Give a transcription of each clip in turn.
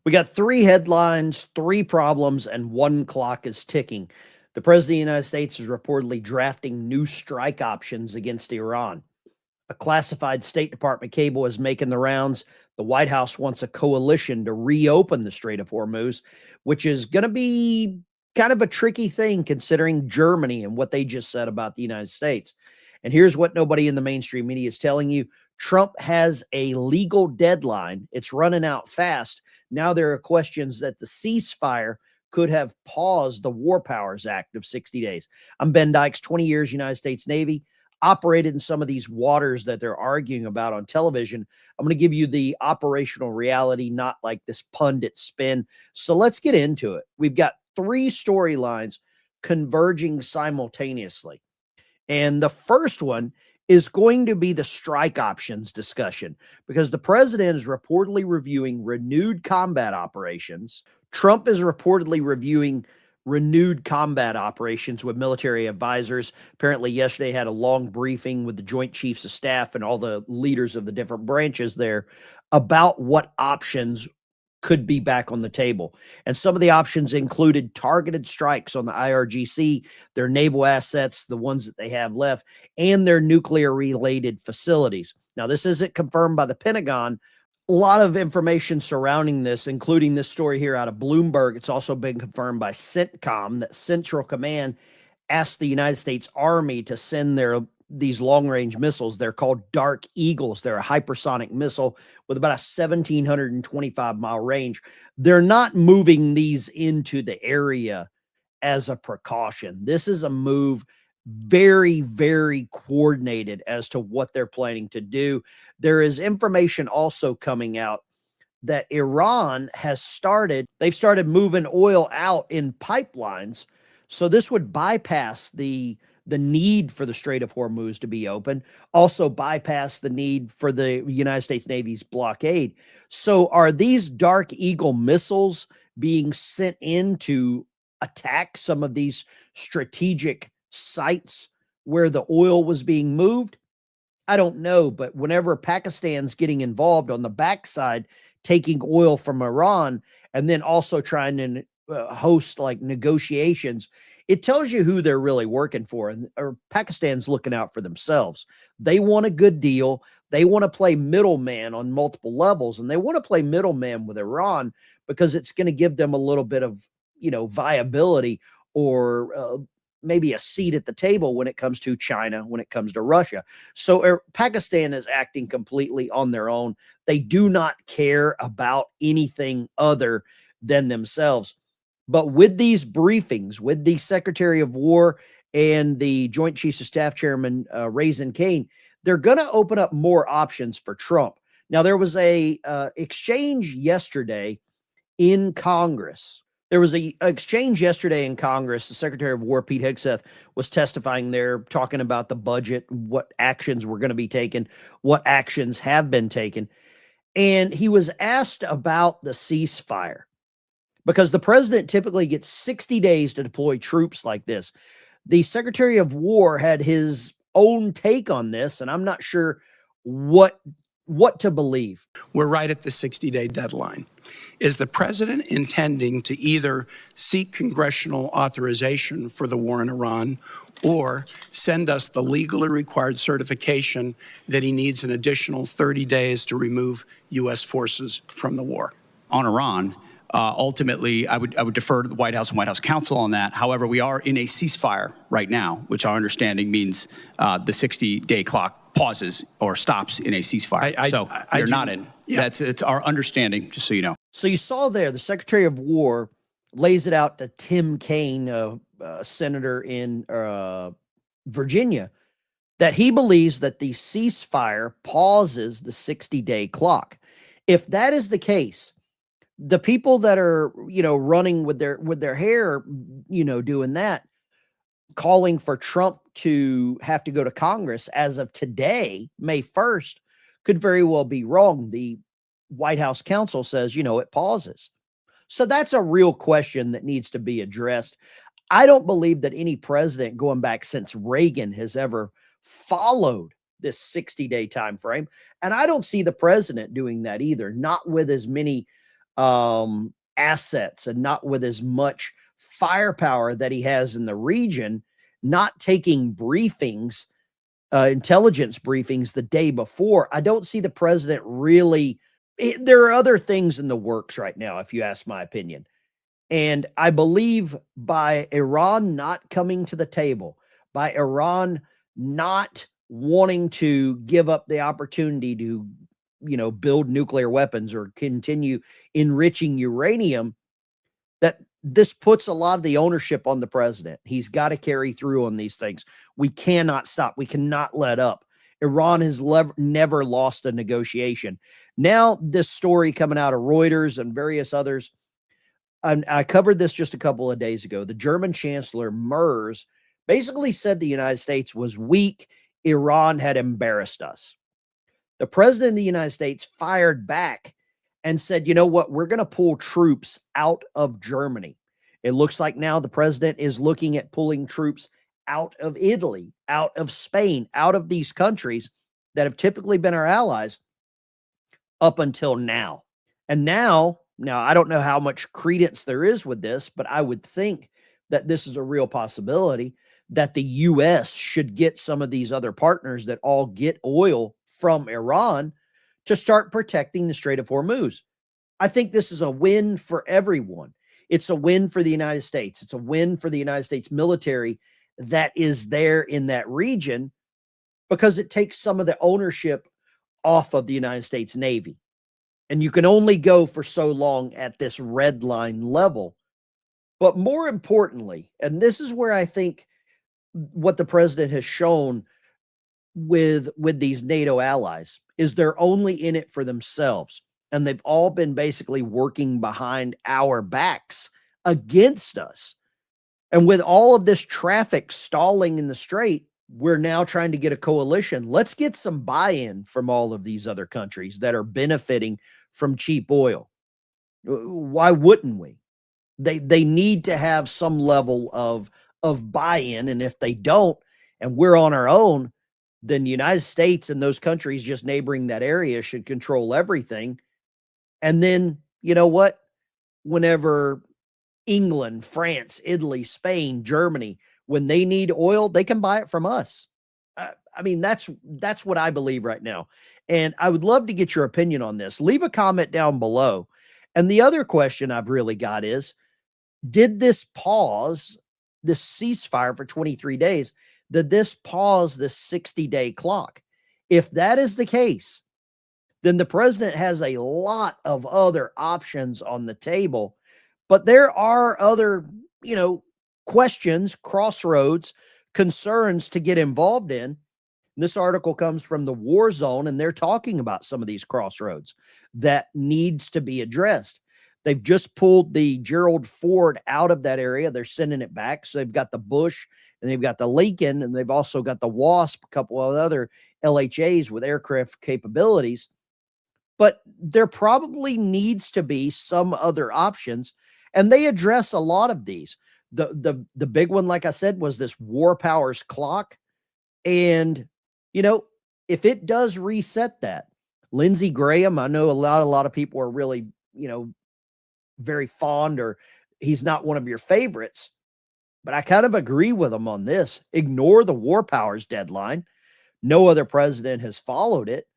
We got three headlines, three problems, and one clock is ticking. The President of the United States is reportedly drafting new strike options against Iran. A classified State Department cable is making the rounds. The White House wants a coalition to reopen the Strait of Hormuz, which is going to be kind of a tricky thing considering Germany and what they just said about the United States. And here's what nobody in the mainstream media is telling you. Trump has a legal deadline. It's running out fast. Now there are questions that the ceasefire could have paused the War Powers Act of 60 days. I'm Ben Dykes, 20 years United States Navy, operated in some of these waters that they're arguing about on television. I'm going to give you the operational reality, not like this pundit spin. So let's get into it. We've got three storylines converging simultaneously. And the first one is going to be the strike options discussion because the president is reportedly reviewing renewed combat operations. Trump is reportedly reviewing renewed combat operations with military advisors. Apparently yesterday had a long briefing with the Joint Chiefs of Staff and all the leaders of the different branches there about what options could be back on the table. And some of the options included targeted strikes on the IRGC, their naval assets, the ones that they have left, and their nuclear-related facilities. Now, this isn't confirmed by the Pentagon. A lot of information surrounding this, including this story here out of Bloomberg. It's also been confirmed by CENTCOM that Central Command asked the United States Army to send these long-range missiles. They're called Dark Eagles. They're a hypersonic missile with about a 1,725-mile range. They're not moving these into the area as a precaution. This is a move very, very coordinated as to what they're planning to do. There is information also coming out that Iran has they've started moving oil out in pipelines. So this would bypass the need for the Strait of Hormuz to be open, also bypass the need for the United States Navy's blockade. So are these Dark Eagle missiles being sent in to attack some of these strategic sites where the oil was being moved? I don't know, but whenever Pakistan's getting involved on the backside, taking oil from Iran and then also trying to host like negotiations, it tells you who they're really working for. And or Pakistan's looking out for themselves. They want a good deal. They want to play middleman on multiple levels, and they want to play middleman with Iran because it's going to give them a little bit of, viability or maybe a seat at the table when it comes to China, when it comes to Russia. So Pakistan is acting completely on their own. They do not care about anything other than themselves. But with these briefings, with the Secretary of War and the Joint Chiefs of Staff Chairman Raisin Kane, they're going to open up more options for Trump. Now, there was a exchange yesterday in Congress. There was an exchange yesterday in Congress. The Secretary of War, Pete Hegseth, was testifying there, talking about the budget, what actions were going to be taken, what actions have been taken. And he was asked about the ceasefire because the president typically gets 60 days to deploy troops like this. The Secretary of War had his own take on this, and I'm not sure what to believe. We're right at the 60-day deadline. Is the president intending to either seek congressional authorization for the war in Iran or send us the legally required certification that he needs an additional 30 days to remove U.S. forces from the war? On Iran, ultimately, I would defer to the White House and White House counsel on that. However, we are in a ceasefire right now, which our understanding means the 60-day clock pauses or stops in a ceasefire. You're not in. Yeah. It's our understanding, just so you know. So you saw there, the Secretary of War lays it out to Tim Kaine, a senator in Virginia, that he believes that the ceasefire pauses the 60-day clock. If that is the case, the people that are, running with their hair, doing that, calling for Trump to have to go to Congress as of today, May 1st, could very well be wrong. The White House counsel says, it pauses. So that's a real question that needs to be addressed. I don't believe that any president going back since Reagan has ever followed this 60-day time frame. And I don't see the president doing that either, not with as many assets and not with as much firepower that he has in the region, not taking briefings, intelligence briefings the day before. I don't see the president really. There are other things in the works right now, if you ask my opinion. And I believe by Iran not coming to the table, by Iran not wanting to give up the opportunity to, build nuclear weapons or continue enriching uranium, that this puts a lot of the ownership on the president. He's got to carry through on these things. We cannot stop. We cannot let up. Iran has never lost a negotiation. Now, this story coming out of Reuters and various others, I covered this just a couple of days ago. The German Chancellor Merz basically said the United States was weak. Iran had embarrassed us. The president of the United States fired back and said, you know what, we're going to pull troops out of Germany. It looks like now the president is looking at pulling troops out of Italy, out of Spain, out of these countries that have typically been our allies up until now. And now I don't know how much credence there is with this, but I would think that this is a real possibility that the U.S. should get some of these other partners that all get oil from Iran to start protecting the Strait of Hormuz. I think this is a win for everyone. It's a win for the United States. It's a win for the United States military that is there in that region, because it takes some of the ownership off of the United States Navy. And you can only go for so long at this red line level. But more importantly, and this is where I think what the president has shown with these NATO allies, is they're only in it for themselves. And they've all been basically working behind our backs against us. And with all of this traffic stalling in the strait, we're now trying to get a coalition. Let's get some buy-in from all of these other countries that are benefiting from cheap oil. Why wouldn't we? They need to have some level of buy-in. And if they don't, and we're on our own, then the United States and those countries just neighboring that area should control everything. And then, you know what? Whenever England, France, Italy, Spain, Germany, when they need oil, they can buy it from us. I mean, that's what I believe right now. And I would love to get your opinion on this. Leave a comment down below. And the other question I've really got is, did this pause, this ceasefire for 23 days, did this pause this 60-day clock? If that is the case, then the president has a lot of other options on the table. But there are other, questions, crossroads, concerns to get involved in. This article comes from the War Zone, and they're talking about some of these crossroads that needs to be addressed. They've just pulled the Gerald Ford out of that area. They're sending it back. So they've got the Bush and they've got the Lincoln, and they've also got the Wasp, a couple of other LHAs with aircraft capabilities. But there probably needs to be some other options, and they address a lot of these. The big one, like I said, was this war powers clock. And, if it does reset that, Lindsey Graham, I know a lot of people are really, very fond, or he's not one of your favorites, but I kind of agree with him on this. Ignore the war powers deadline. No other president has followed it,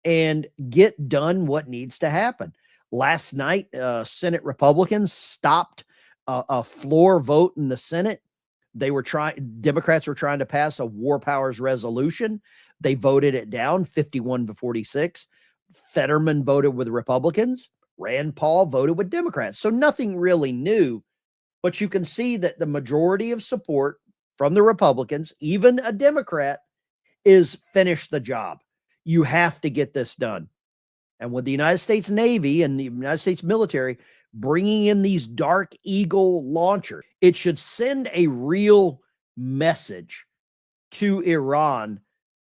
and get done what needs to happen. Last night, Senate Republicans stopped a floor vote in the Senate. Democrats were trying to pass a war powers resolution. They voted it down 51-46. Fetterman voted with Republicans. Rand Paul voted with Democrats. So nothing really new, but you can see that the majority of support from the Republicans, even a Democrat, is finish the job. You have to get this done. And with the United States Navy and the United States military bringing in these Dark Eagle launchers, it should send a real message to Iran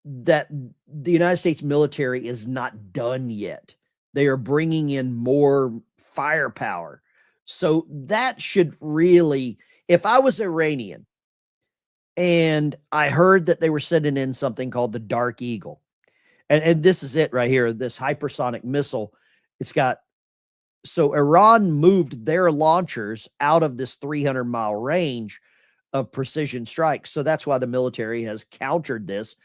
that the United States military is not done yet. They are bringing in more firepower. So that should really, if I was Iranian and I heard that they were sending in something called the Dark Eagle, and this is it right here, this hypersonic missile, it's got So Iran moved their launchers out of this 300-mile range of precision strikes. So that's why the military has countered this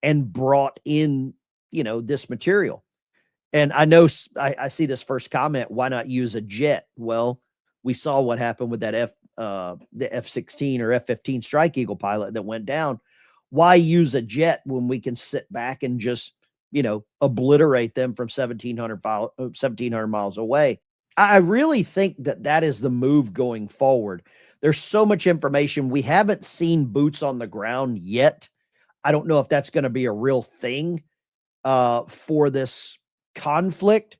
and brought in, this material. And I know I see this first comment, why not use a jet? Well, we saw what happened with that the F-16 or F-15 Strike Eagle pilot that went down. Why use a jet when we can sit back and just, obliterate them from 1,700 miles away? I really think that is the move going forward. There's so much information. We haven't seen boots on the ground yet. I don't know if that's going to be a real thing for this conflict.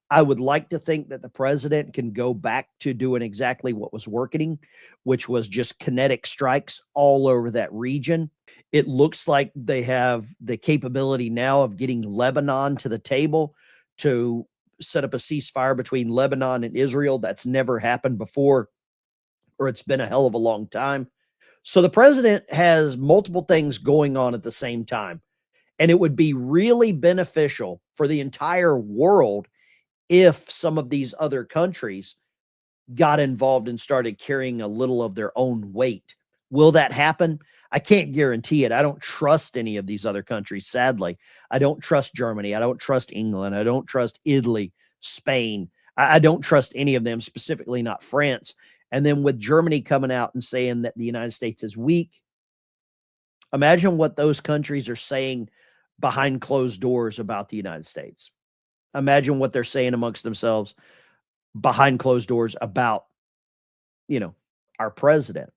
I would like to think that the president can go back to doing exactly what was working, which was just kinetic strikes all over that region. It looks like they have the capability now of getting Lebanon to the table to set up a ceasefire between Lebanon and Israel. That's never happened before, or it's been a hell of a long time. So the president has multiple things going on at the same time. And it would be really beneficial for the entire world if some of these other countries got involved and started carrying a little of their own weight. Will that happen? I can't guarantee it. I don't trust any of these other countries, sadly. I don't trust Germany. I don't trust England. I don't trust Italy, Spain. I don't trust any of them, specifically not France. And then with Germany coming out and saying that the United States is weak, imagine what those countries are saying behind closed doors about the United States. Imagine what they're saying amongst themselves behind closed doors about, our president.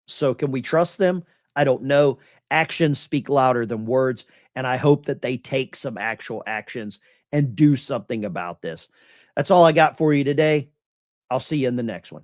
So can we trust them? I don't know. Actions speak louder than words. And I hope that they take some actual actions and do something about this. That's all I got for you today. I'll see you in the next one.